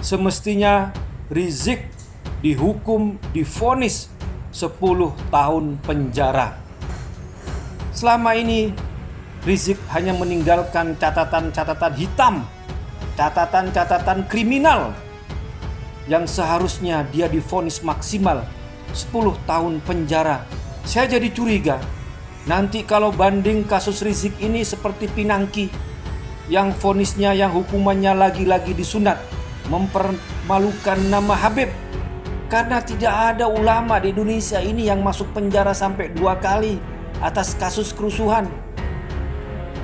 Semestinya Rizik divonis 10 tahun penjara. Selama ini Rizik hanya meninggalkan catatan-catatan hitam, catatan-catatan kriminal yang seharusnya dia divonis maksimal 10 tahun penjara. Saya jadi curiga, nanti kalau banding kasus Rizik ini seperti Pinangki, yang vonisnya, yang hukumannya lagi-lagi disunat, mempermalukan nama Habib. Karena tidak ada ulama di Indonesia ini yang masuk penjara sampai 2 kali atas kasus kerusuhan.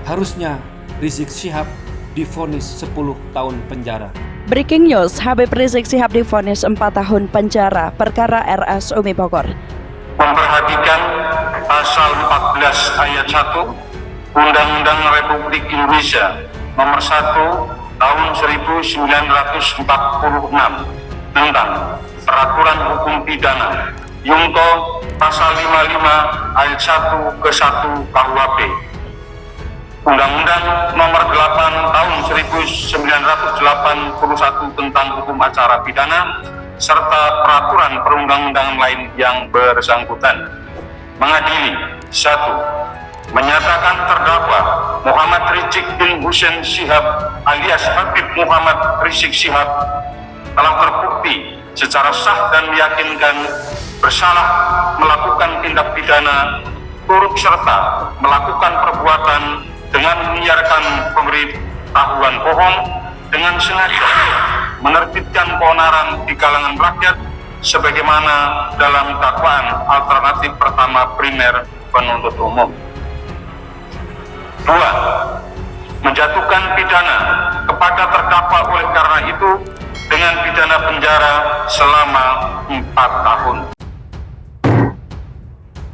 Harusnya Rizik Syihab divonis 10 tahun penjara. Breaking news, Habib Rizik Syihab divonis 4 tahun penjara, perkara RS Umi Bogor. Memperhatikan pasal 14 ayat 1 Undang-Undang Republik Indonesia nomor 1 tahun 1946 tentang peraturan hukum pidana, Yungto pasal 55 ayat 1 ke 1 KUHP, Undang-Undang nomor 8 tahun 1981 tentang hukum acara pidana, serta peraturan perundang-undangan lain yang bersangkutan. Mengadili: 1. Menyatakan terdakwa Muhammad Rizik bin Hussein Syihab alias Habib Muhammad Rizik Syihab telah terbukti secara sah dan meyakinkan bersalah melakukan tindak pidana turut serta melakukan perbuatan dengan menyiarkan pemberitahuan bohong dengan sengaja menerbitkan keonaran di kalangan rakyat sebagaimana dalam dakwaan alternatif pertama primer penuntut umum. 2. Menjatuhkan pidana kepada terdakwa oleh karena itu dengan pidana penjara selama 4 tahun.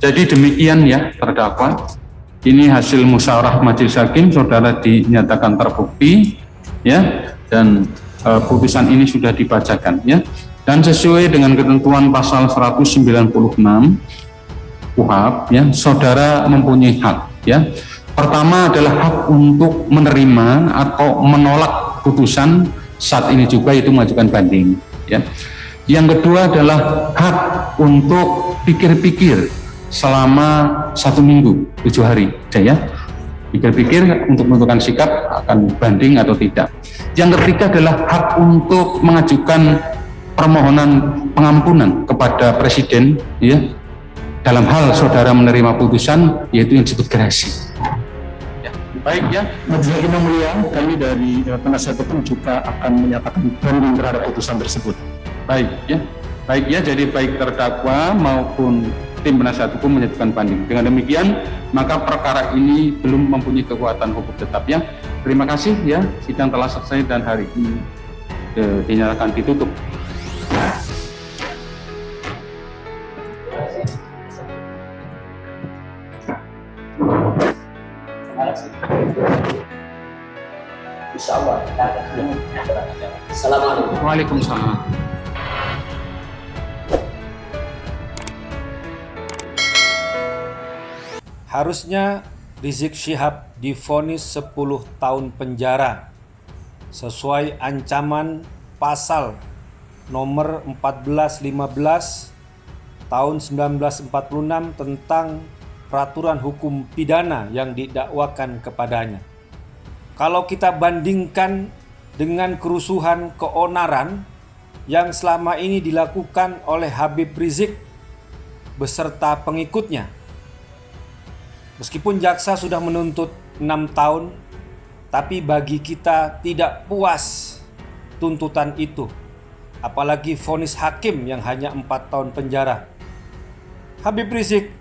Jadi demikian ya terdakwa. Ini hasil musyawarah majelis hakim, saudara dinyatakan terbukti ya, dan putusan ini sudah dibacakan ya. Dan sesuai dengan ketentuan pasal 196 KUHP ya, saudara mempunyai hak ya. Pertama adalah hak untuk menerima atau menolak putusan, saat ini juga itu mengajukan banding ya. Yang kedua adalah hak untuk pikir-pikir selama 1 minggu 7 hari ya, pikir-pikir untuk menentukan sikap akan banding atau tidak. Yang ketiga adalah hak untuk mengajukan permohonan pengampunan kepada presiden ya, dalam hal saudara menerima putusan, yaitu yang disebut gerasi. Baik ya, Majelis Hakim yang mulia, kami dari penasihat hukum juga akan menyatakan banding terhadap putusan tersebut. Baik ya, jadi baik terdakwa maupun tim penasihat hukum menyatakan banding. Dengan demikian, maka perkara ini belum mempunyai kekuatan hukum tetap ya. Terima kasih ya, sidang telah selesai dan hari ini dinyatakan ditutup. Assalamualaikum. Waalaikumsalam. Harusnya Rizik Syihab divonis 10 tahun penjara sesuai ancaman pasal nomor 1415 tahun 1946 tentang peraturan hukum pidana yang didakwakan kepadanya. Kalau kita bandingkan dengan kerusuhan keonaran yang selama ini dilakukan oleh Habib Rizik beserta pengikutnya, meskipun jaksa sudah menuntut 6 tahun, tapi bagi kita tidak puas tuntutan itu, apalagi vonis hakim yang hanya 4 tahun penjara. Habib Rizik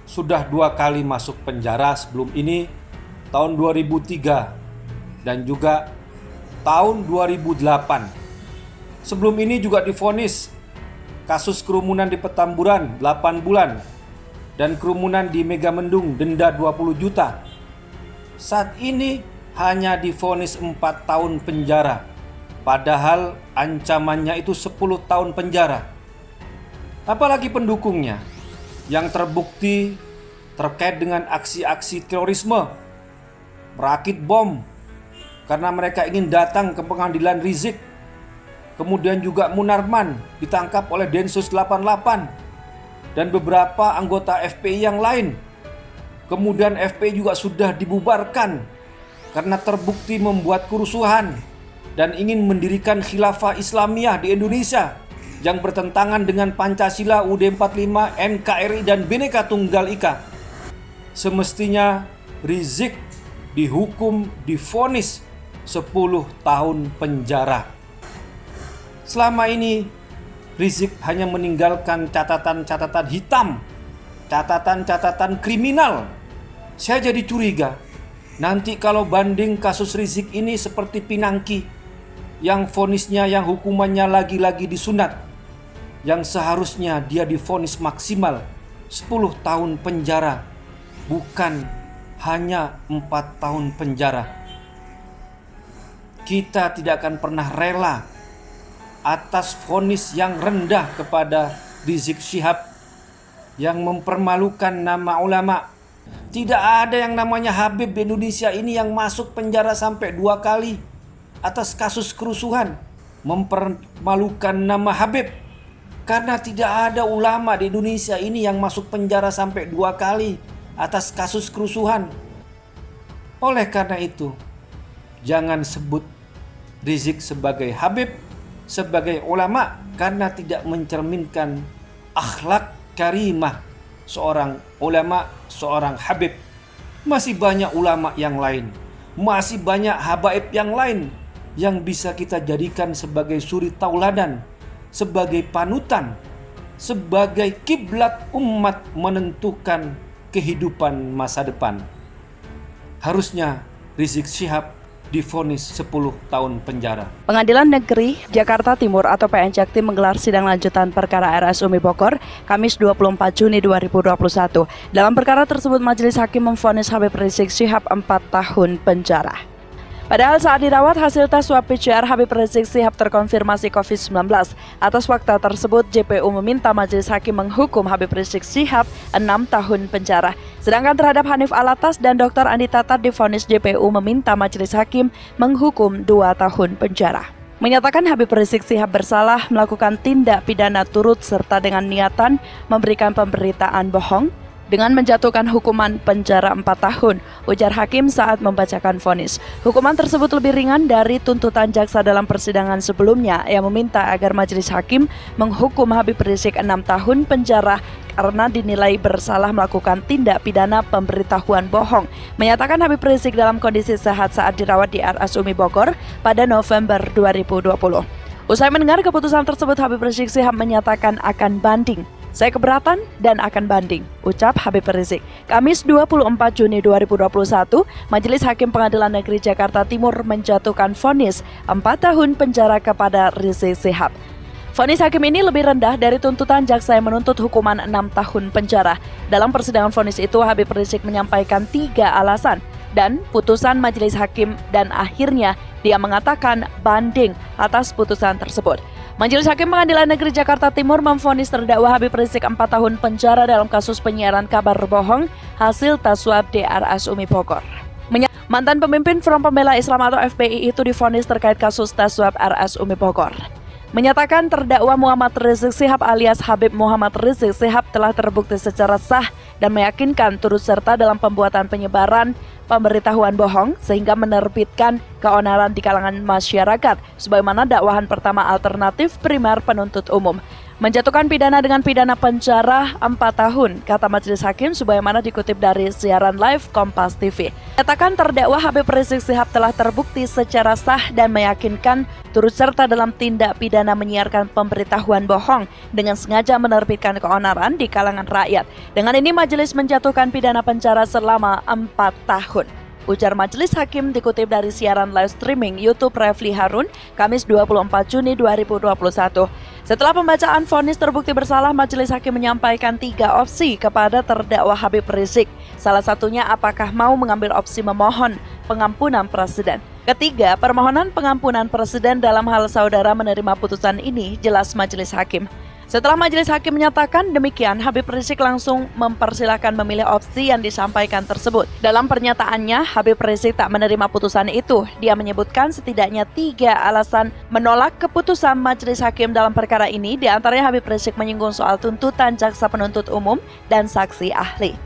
sudah 2 kali masuk penjara sebelum ini, tahun 2003 dan juga tahun 2008. Sebelum ini juga divonis kasus kerumunan di Petamburan 8 bulan dan kerumunan di Megamendung denda 20 juta. Saat ini hanya divonis 4 tahun penjara, padahal ancamannya itu 10 tahun penjara. Apalagi pendukungnya yang terbukti terkait dengan aksi-aksi terorisme, merakit bom karena mereka ingin datang ke pengadilan Rizik. kemudian juga Munarman ditangkap oleh Densus 88 dan beberapa anggota FPI yang lain. Kemudian FPI juga sudah dibubarkan karena terbukti membuat kerusuhan dan ingin mendirikan khilafah Islamiyah di Indonesia yang bertentangan dengan Pancasila, UUD 45, NKRI dan Bhinneka Tunggal Ika. Semestinya Rizik dihukum, divonis 10 tahun penjara. Selama ini Rizik hanya meninggalkan catatan-catatan hitam, catatan-catatan kriminal. Saya jadi curiga, nanti kalau banding kasus Rizik ini seperti Pinangki, yang vonisnya, yang hukumannya lagi-lagi disunat, yang seharusnya dia divonis maksimal 10 tahun penjara, bukan hanya 4 tahun penjara. Kita tidak akan pernah rela atas vonis yang rendah kepada Rizik Syihab yang mempermalukan nama ulama. Tidak ada yang namanya Habib di Indonesia ini yang masuk penjara sampai 2 kali atas kasus kerusuhan. Mempermalukan nama Habib, karena tidak ada ulama di Indonesia ini yang masuk penjara sampai 2 kali atas kasus kerusuhan. Oleh karena itu, jangan sebut Rizik sebagai Habib, sebagai ulama, karena tidak mencerminkan akhlak karimah seorang ulama, seorang Habib. Masih banyak ulama yang lain, masih banyak habaib yang lain yang bisa kita jadikan sebagai suri tauladan, sebagai panutan, sebagai kiblat umat menentukan kehidupan masa depan. Harusnya Rizik Syihab divonis 10 tahun penjara. Pengadilan Negeri Jakarta Timur atau PN Jaktim menggelar sidang lanjutan perkara RS Umi Bogor Kamis 24 Juni 2021. Dalam perkara tersebut majelis hakim memvonis Habib Rizik Syihab 4 tahun penjara. Padahal saat dirawat, hasil tes swab PCR Habib Rizik Syihab terkonfirmasi COVID-19. Atas fakta tersebut, JPU meminta majelis hakim menghukum Habib Rizik Syihab 6 tahun penjara. Sedangkan terhadap Hanif Alatas dan Dr. Andi Tatat divonis JPU meminta majelis hakim menghukum 2 tahun penjara. Menyatakan Habib Rizik Syihab bersalah melakukan tindak pidana turut serta dengan niatan memberikan pemberitaan bohong dengan menjatuhkan hukuman penjara 4 tahun, ujar hakim saat membacakan vonis. Hukuman tersebut lebih ringan dari tuntutan jaksa dalam persidangan sebelumnya yang meminta agar majelis hakim menghukum Habib Rizik 6 tahun penjara karena dinilai bersalah melakukan tindak pidana pemberitahuan bohong. Menyatakan Habib Rizik dalam kondisi sehat saat dirawat di RS Umi Bogor pada November 2020. Usai mendengar keputusan tersebut, Habib Rizik Syihab menyatakan akan banding. Saya keberatan dan akan banding, ucap Habib Rizik. Kamis 24 Juni 2021, Majelis Hakim Pengadilan Negeri Jakarta Timur menjatuhkan vonis 4 tahun penjara kepada Rizik Syihab. Vonis hakim ini lebih rendah dari tuntutan jaksa yang menuntut hukuman 6 tahun penjara. Dalam persidangan vonis itu, Habib Rizik menyampaikan 3 alasan dan putusan majelis hakim dan akhirnya dia mengatakan banding atas putusan tersebut. Majelis Hakim Pengadilan Negeri Jakarta Timur memvonis terdakwa Habib Rizik 4 tahun penjara dalam kasus penyiaran kabar bohong hasil tes swab di RS Umi Bogor. Mantan pemimpin Front Pembela Islam atau FPI itu divonis terkait kasus tes swab RS Umi Bogor. Menyatakan terdakwa Muhammad Rizik Syihab alias Habib Muhammad Rizik Syihab telah terbukti secara sah dan meyakinkan turut serta dalam pembuatan penyebaran pemberitahuan bohong sehingga menerbitkan keonaran di kalangan masyarakat sebagaimana dakwahan pertama alternatif primer penuntut umum. Menjatuhkan pidana dengan pidana penjara 4 tahun, kata majelis hakim sebagaimana dikutip dari siaran live Kompas TV. Katakan terdakwa Habib Rizik Syihab telah terbukti secara sah dan meyakinkan turut serta dalam tindak pidana menyiarkan pemberitahuan bohong dengan sengaja menerbitkan keonaran di kalangan rakyat. Dengan ini majelis menjatuhkan pidana penjara selama 4 tahun. Ujar majelis hakim dikutip dari siaran live streaming YouTube Refli Harun, Kamis 24 Juni 2021. Setelah pembacaan vonis terbukti bersalah, majelis hakim menyampaikan 3 opsi kepada terdakwa Habib Rizik. Salah satunya apakah mau mengambil opsi memohon pengampunan presiden. Ketiga, permohonan pengampunan presiden dalam hal saudara menerima putusan ini, jelas majelis hakim. Setelah majelis hakim menyatakan demikian, Habib Rizik langsung mempersilahkan memilih opsi yang disampaikan tersebut. Dalam pernyataannya, Habib Rizik tak menerima putusan itu. Dia menyebutkan setidaknya 3 alasan menolak keputusan majelis hakim dalam perkara ini. Di antaranya Habib Rizik menyinggung soal tuntutan jaksa penuntut umum dan saksi ahli.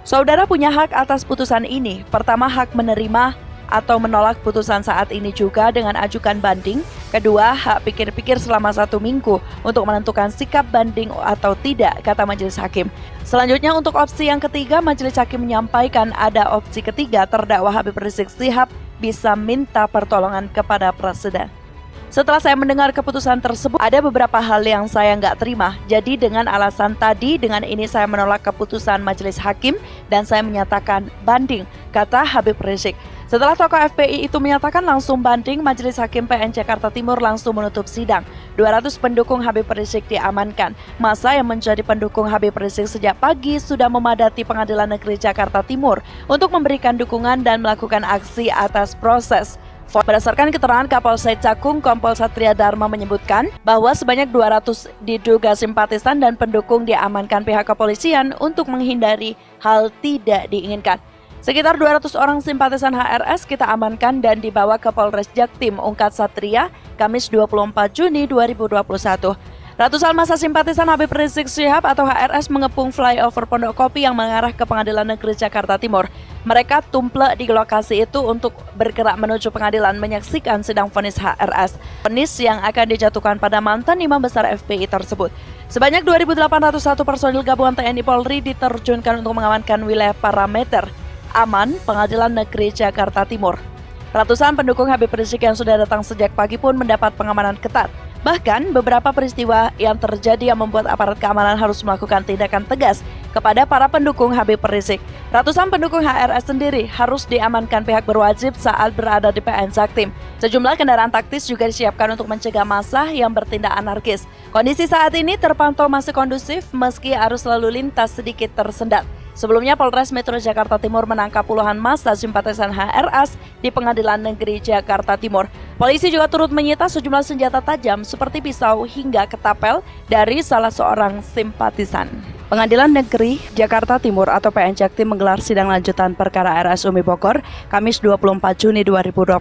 Saudara punya hak atas putusan ini. Pertama, hak menerima atau menolak putusan saat ini juga dengan ajukan banding. Kedua, hak pikir-pikir selama 1 minggu untuk menentukan sikap banding atau tidak, kata majelis hakim. Selanjutnya untuk opsi yang ketiga, majelis hakim menyampaikan ada opsi ketiga, terdakwa Habib Rizik Syihab bisa minta pertolongan kepada presiden. Setelah saya mendengar keputusan tersebut, ada beberapa hal yang saya nggak terima. Jadi dengan alasan tadi, dengan ini saya menolak keputusan majelis hakim dan saya menyatakan banding, kata Habib Rizik. Setelah tokoh FPI itu menyatakan langsung banding, Majelis Hakim PN Jakarta Timur langsung menutup sidang. 200 pendukung Habib Rizik diamankan. Massa yang menjadi pendukung Habib Rizik sejak pagi sudah memadati Pengadilan Negeri Jakarta Timur untuk memberikan dukungan dan melakukan aksi atas proses. Berdasarkan keterangan Kapolsek Cakung, Kompol Satria Dharma menyebutkan bahwa sebanyak 200 diduga simpatisan dan pendukung diamankan pihak kepolisian untuk menghindari hal tidak diinginkan. Sekitar 200 orang simpatisan HRS kita amankan dan dibawa ke Polres Jaktim, ungkap Satria, Kamis 24 Juni 2021. Ratusan massa simpatisan Habib Rizik Syihab atau HRS mengepung flyover Pondok Kopi yang mengarah ke Pengadilan Negeri Jakarta Timur. Mereka tumplek di lokasi itu untuk bergerak menuju pengadilan menyaksikan sidang vonis HRS. Vonis yang akan dijatuhkan pada mantan imam besar FPI tersebut. Sebanyak 2.801 personil gabungan TNI Polri diterjunkan untuk mengamankan wilayah parameter aman Pengadilan Negeri Jakarta Timur. Ratusan pendukung Habib Rizik yang sudah datang sejak pagi pun mendapat pengamanan ketat. Bahkan beberapa peristiwa yang terjadi yang membuat aparat keamanan harus melakukan tindakan tegas kepada para pendukung Habib Rizik. Ratusan pendukung HRS sendiri harus diamankan pihak berwajib saat berada di PN Jaktim. Sejumlah kendaraan taktis juga disiapkan untuk mencegah massa yang bertindak anarkis. Kondisi saat ini terpantau masih kondusif meski arus lalu lintas sedikit tersendat. Sebelumnya Polres Metro Jakarta Timur menangkap puluhan massa simpatisan HRS di Pengadilan Negeri Jakarta Timur. Polisi juga turut menyita sejumlah senjata tajam seperti pisau hingga ketapel dari salah seorang simpatisan. Pengadilan Negeri Jakarta Timur atau PN Jaktim menggelar sidang lanjutan perkara RS Umi Bogor, Kamis 24 Juni 2021.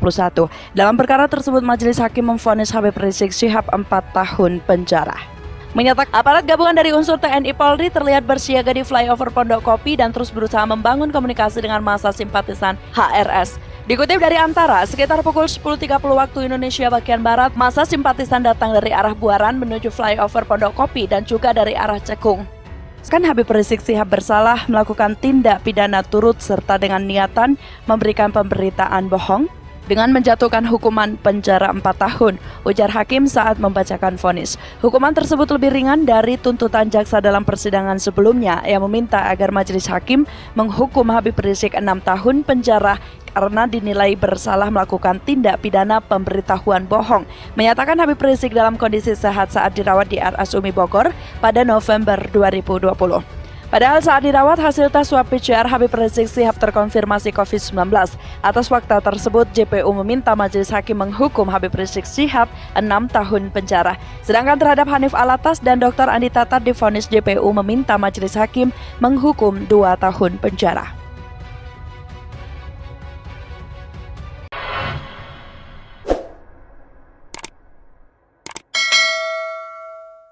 Dalam perkara tersebut, majelis hakim memvonis Habib Rizik Syihab 4 tahun penjara. Menyatakan aparat gabungan dari unsur TNI Polri terlihat bersiaga di flyover Pondok Kopi dan terus berusaha membangun komunikasi dengan massa simpatisan HRS. Dikutip dari Antara, sekitar pukul 10.30 waktu Indonesia bagian Barat, massa simpatisan datang dari arah Buaran menuju flyover Pondok Kopi dan juga dari arah Cekung. Habib Rizik Syihab bersalah melakukan tindak pidana turut serta dengan niatan memberikan pemberitaan bohong dengan menjatuhkan hukuman penjara 4 tahun, ujar hakim saat membacakan vonis. Hukuman tersebut lebih ringan dari tuntutan jaksa dalam persidangan sebelumnya yang meminta agar majelis hakim menghukum Habib Rizik 6 tahun penjara karena dinilai bersalah melakukan tindak pidana pemberitahuan bohong. Menyatakan Habib Rizik dalam kondisi sehat saat dirawat di RS Umi Bogor pada November 2020. Padahal saat dirawat, hasil tes swab PCR Habib Rizik Syihab terkonfirmasi COVID-19. Atas fakta tersebut, JPU meminta majelis hakim menghukum Habib Rizik Syihab 6 tahun penjara. Sedangkan terhadap Hanif Alatas dan Dr. Andi Tatat divonis JPU meminta majelis hakim menghukum 2 tahun penjara.